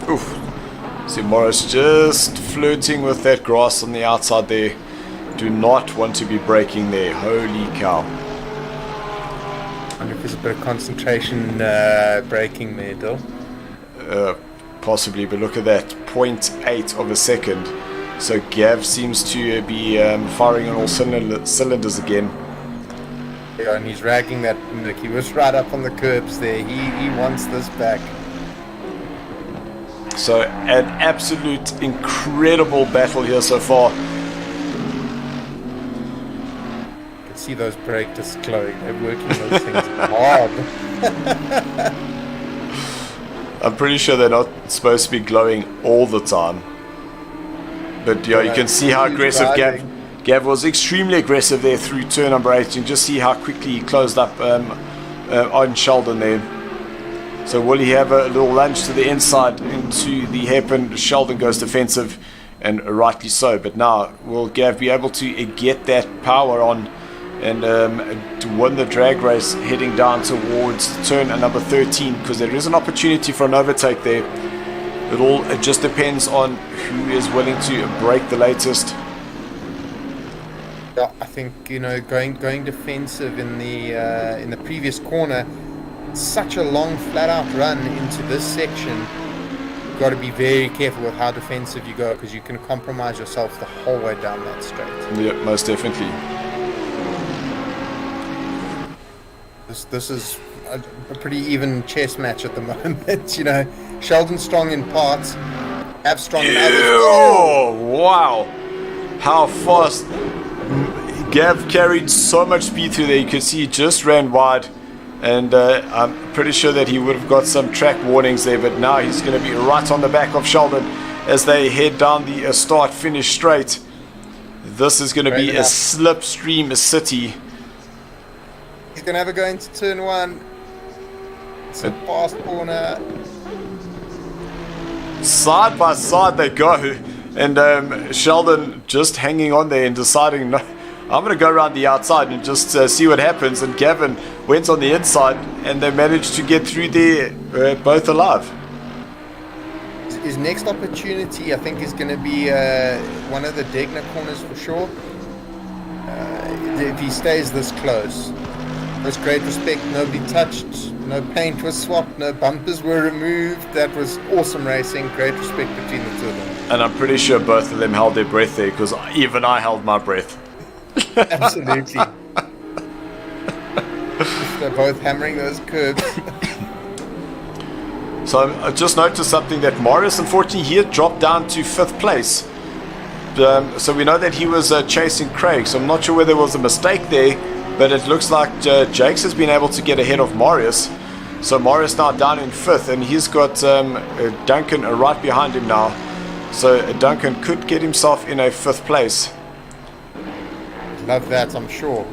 Oof. See Morris just flirting with that grass on the outside there. Do not want to be braking there. Holy cow. I wonder if there's a bit of concentration braking there, Dill. Possibly, but look at that. 0.8 of a second. So Gav seems to be firing on all cylinders again. Yeah, and he's ragging that. Look, he was right up on the curbs there. He wants this back. So an absolute incredible battle here so far. You can see those brake discs glowing. They're working those things hard. I'm pretty sure they're not supposed to be glowing all the time. But yeah, you can see how aggressive Gav was. Extremely aggressive there through turn number 8. You can just see how quickly he closed up on Sheldon there. So will he have a little lunge to the inside into the hairpin? Sheldon goes defensive, and rightly so. But now will Gav be able to get that power on and to win the drag race heading down towards turn number 13? Because there is an opportunity for an overtake there. It all just depends on who is willing to break the latest. Yeah, I think going defensive in the previous corner, such a long flat out run into this section. You've got to be very careful with how defensive you go, because you can compromise yourself the whole way down that straight. Yeah, most definitely. This is a pretty even chess match at the moment. Sheldon strong in parts, Gav strong in others. Oh, wow. How fast Gav carried so much speed through there. You can see he just ran wide, and I'm pretty sure that he would have got some track warnings there, but now he's going to be right on the back of Sheldon as they head down the start-finish straight. This is going to be a slipstream city. He's going to have a go into turn 1. It's a fast corner. Side by side they go, and Sheldon just hanging on there and deciding, no, I'm going to go around the outside and just see what happens. And Gavin went on the inside, and they managed to get through there both alive. His next opportunity, I think, is going to be one of the Degner corners for sure. If he stays this close. There's great respect. Nobody touched. No paint was swapped. No bumpers were removed. That was awesome racing. Great respect between the two of them. And I'm pretty sure both of them held their breath there, because even I held my breath. Absolutely. They're both hammering those curves. So I just noticed something, that Morris, unfortunately, he had dropped down to 5th place. So we know that he was chasing Craig, so I'm not sure whether there was a mistake there, but it looks like Jakes has been able to get ahead of Morris. So Morris now down in 5th, and he's got Duncan right behind him now. So Duncan could get himself in a 5th place. Love that, I'm sure.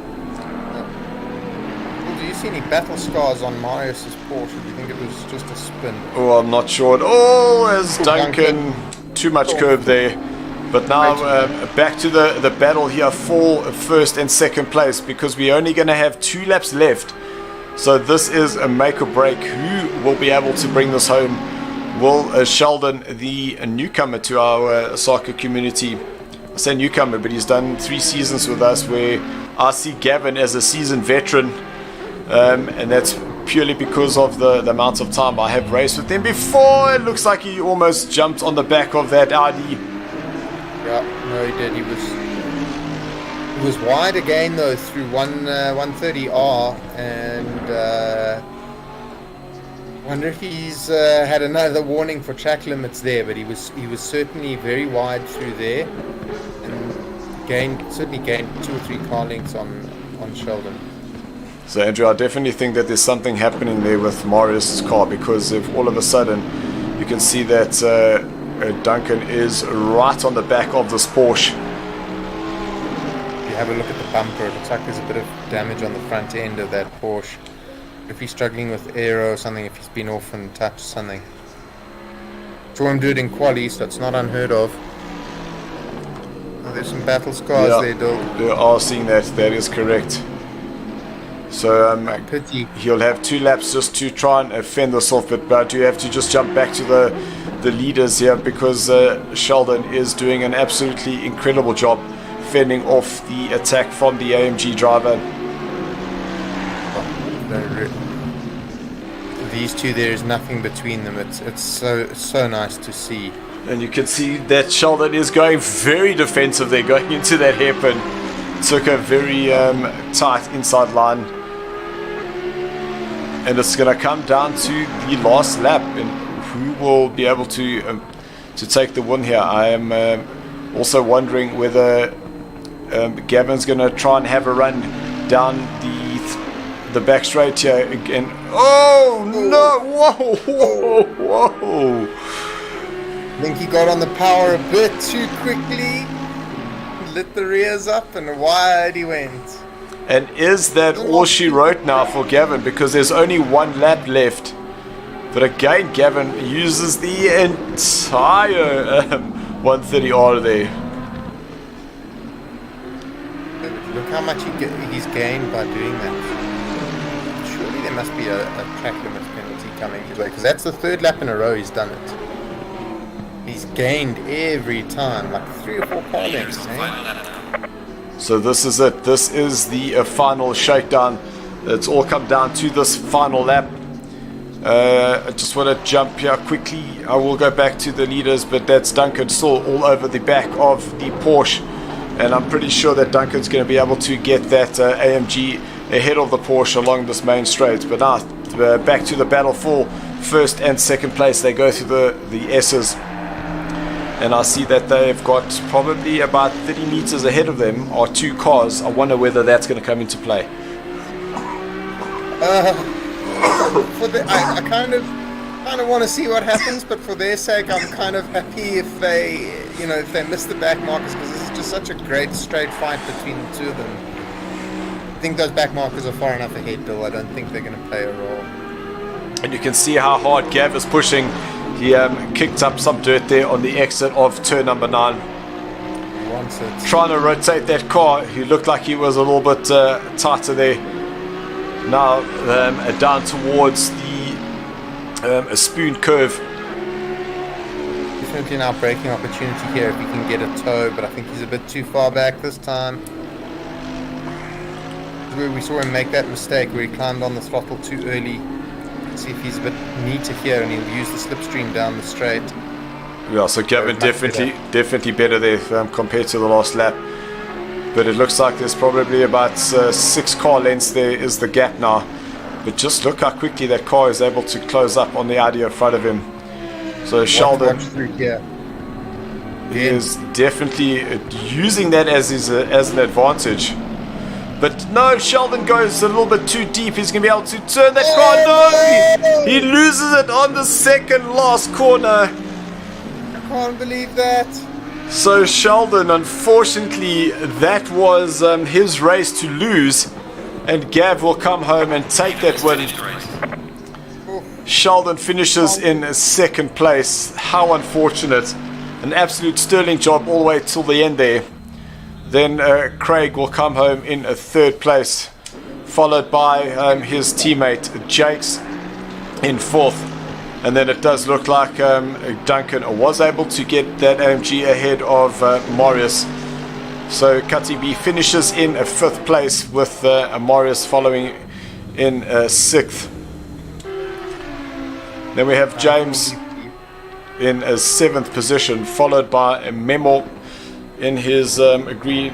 Do you see any battle scars on Marius's Porsche? Do you think it was just a spin? Oh, I'm not sure at all, as Duncan, too much curve there. But now back to the battle here for 1st and 2nd place, because we're only going to have 2 laps left. So this is a make or break. Who will be able to bring this home? Will Sheldon, the newcomer to our SARCO community, I say newcomer, but he's done 3 seasons with us, where I see Gavin as a seasoned veteran, and that's purely because of the amount of time I have raced with him before. It looks like he almost jumped on the back of that Audi. Yeah, no, he did. He was wide again though through 130R, and wonder if he's had another warning for track limits there. But he was certainly very wide through there, and certainly gained 2 or 3 car lengths on Sheldon. So Andrew, I definitely think that there's something happening there with Morris's car, because if all of a sudden you can see that Duncan is right on the back of this Porsche. If you have a look at the bumper, it looks like there's a bit of damage on the front end of that Porsche. If he's struggling with aero or something, if he's been off and touched something. Saw him do it in quali, so it's not unheard of. Oh, there's some battle scars there, Dog. You are seeing that. That is correct. So pity. He'll have 2 laps just to try and fend this off, but I do have to just jump back to the leaders here, because Sheldon is doing an absolutely incredible job fending off the attack from the AMG driver. These two, there is nothing between them. It's so nice to see. And you can see that Sheldon is going very defensive there, going into that hairpin. Took a very tight inside line, and it's going to come down to the last lap, and who will be able to take the win here. I am also wondering whether Gavin's going to try and have a run down the back straight here again. Oh no! Whoa! I think he got on the power a bit too quickly. Lit the rears up and wide he went. And is that all she wrote now for Gavin? Because there's only 1 lap left. But again, Gavin uses the entire 130R there. Look how much he's gained by doing that. Surely there must be a track limits penalty coming his way, because that's the 3rd lap in a row he's done it. He's gained every time, like 3 or 4 car lengths. So this is it. This is the final shakedown. It's all come down to this final lap. I just want to jump here quickly. I will go back to the leaders, but that's Duncan still all over the back of the Porsche. And I'm pretty sure that Duncan's going to be able to get that AMG ahead of the Porsche along this main straight. But now back to the battle for 1st and 2nd place. They go through the S's. and I see that they've got probably about 30 meters ahead of them are 2 cars. I wonder whether that's going to come into play. I kind of want to see what happens, but for their sake, I'm kind of happy if they miss the back markers, because this is just such a great straight fight between the two of them. I think those back markers are far enough ahead, Bill. I don't think they're going to play a role. And you can see how hard Gav is pushing. He kicked up some dirt there on the exit of turn number 9. Wants it. Trying to rotate that car. He looked like he was a little bit tighter there. Now down towards the a spoon curve. Definitely now braking opportunity here if he can get a toe, but I think he's a bit too far back this time. Where we saw him make that mistake where he climbed on the throttle too early. See if he's a bit neater here and he'll use the slipstream down the straight. Yeah, so Gavin definitely better there compared to the last lap. But it looks like there's probably about 6 car lengths there is the gap now. But just look how quickly that car is able to close up on the Audi in front of him. So Sheldon is definitely using that as an advantage. But no, Sheldon goes a little bit too deep. He's going to be able to turn that car. No! He loses it on the second last corner. I can't believe that. So Sheldon, unfortunately, that was his race to lose. And Gav will come home and take that win. Sheldon finishes in second place. How unfortunate. An absolute sterling job all the way till the end there. Then Craig will come home in third place, followed by his teammate Jakes in fourth. And then it does look like Duncan was able to get that AMG ahead of Marius. So Cutty B finishes in fifth place with Marius following in sixth. Then we have James in seventh position, followed by Memo in his green,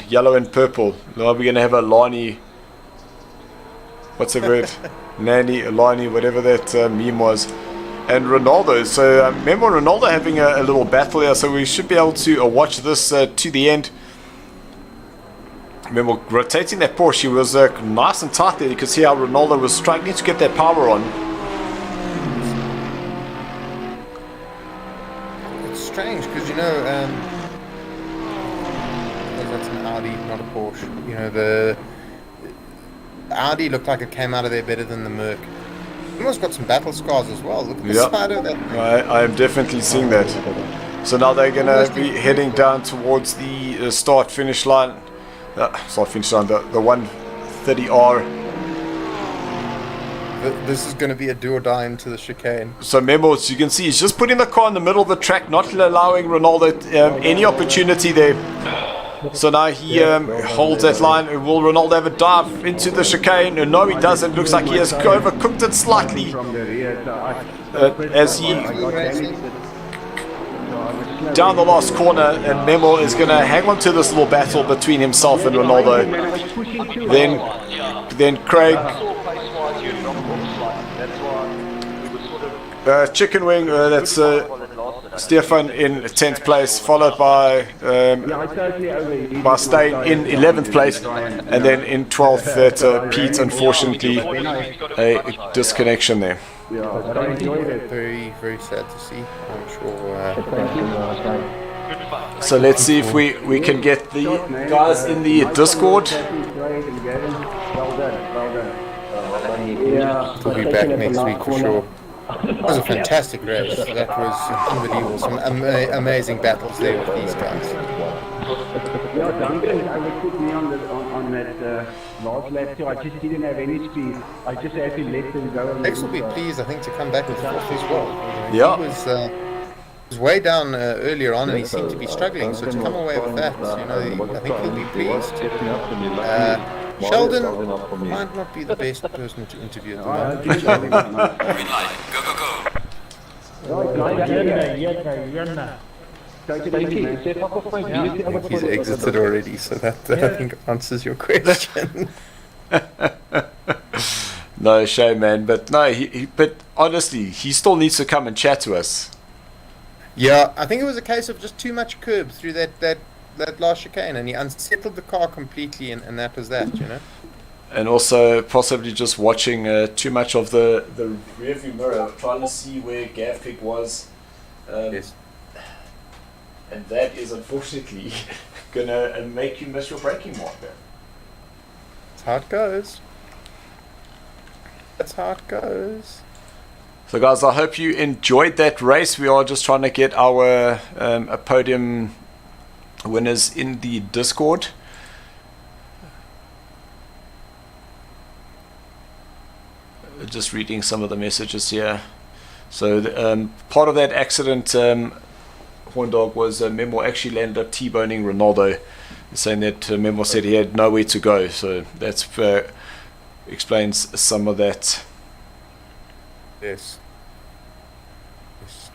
yellow and purple. Now we're going to have a Lani, what's the word? Nani, Lani, whatever that meme was. And Ronaldo. So Memo and Ronaldo having a little battle here, so we should be able to watch this to the end. Memo rotating that Porsche, he was nice and tight there. You could see how Ronaldo was struggling to get that power on. It's strange because that's an Audi, not a Porsche. The Audi looked like it came out of there better than the Merc. Almost got some battle scars as well. Look at the side of that. I am definitely seeing that. So now they're going to be heading down towards the start-finish line. The 130R. This is going to be a do or die into the chicane. So Memo, as you can see, he's just putting the car in the middle of the track, not allowing Ronaldo any opportunity there. So now he holds that line. Will Ronaldo have a dive into the chicane? No, he doesn't. Looks like he has overcooked it slightly. As he down the last corner, and Memo is going to hang on to this little battle between himself and Ronaldo. Then Craig. Chicken Wing, that's Stefan in 10th place, followed by Stein in 11th place, and then in 12th that Pete, unfortunately, a disconnection there. Very, very sad to see. I'm sure. So let's see if we can get the guys in the Discord. We'll be back next week for sure. It was a fantastic race. That was unbelievable. Some amazing battles there with these guys. Yeah, Duncan overtook me on that last lap too. I just didn't have any speed. I just had to let them go. Alex will be pleased, I think, to come back with fourth as well. Yeah. He was way down earlier on, and he seemed to be struggling. So to come away with that, I think he'll be pleased. Sheldon might not be the best person to interview at the moment. Green light. Go, go, go. I think he's exited already, so that I think answers your question. No shame, man. But no, but honestly, he still needs to come and chat to us. Yeah, I think it was a case of just too much curb through that last chicane, and he unsettled the car completely, and that was that, you know. And also possibly just watching too much of the rearview mirror, trying to see where Gavkik was. Yes. And that is unfortunately going to make you miss your braking marker. That's how it goes. That's how it goes. So guys, I hope you enjoyed that race. We are just trying to get our a podium winners in the Discord. Just reading some of the messages here. So part of that accident, Horn Dog, was Memo actually landed up T-boning Ronaldo, saying that Memo said he had nowhere to go. So that's explains some of that. Yes. Yes.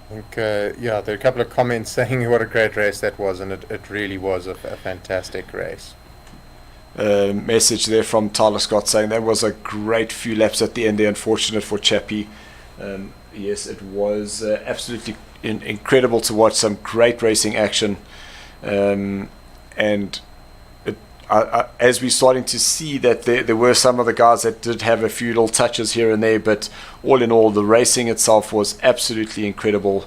I think, yeah, there are a couple of comments saying what a great race that was, and it really was a fantastic race. Message there from Tyler Scott saying that was a great few laps at the end there. Unfortunate for Chappie. Yes, it was absolutely incredible to watch. Some great racing action, and as we're starting to see that there were some of the guys that did have a few little touches here and there, but all in all, the racing itself was absolutely incredible.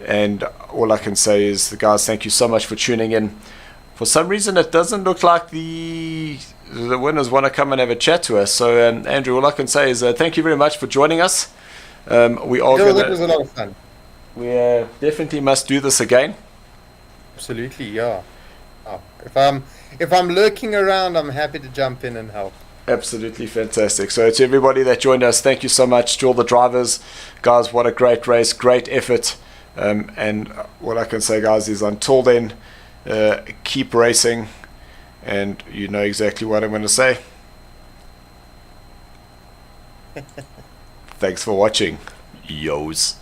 And all I can say is, the guys, thank you so much for tuning in. For some reason, it doesn't look like the winners want to come and have a chat to us. So, Andrew, all I can say is thank you very much for joining us. We are That was a lot of fun. We definitely must do this again. Absolutely, yeah. Oh, if I'm lurking around, I'm happy to jump in and help. Absolutely fantastic. So to everybody that joined us, thank you so much. To all the drivers, guys, what a great race, great effort. And what I can say, guys, is until then, keep racing, and you know exactly what I'm going to say. Thanks for watching, yos.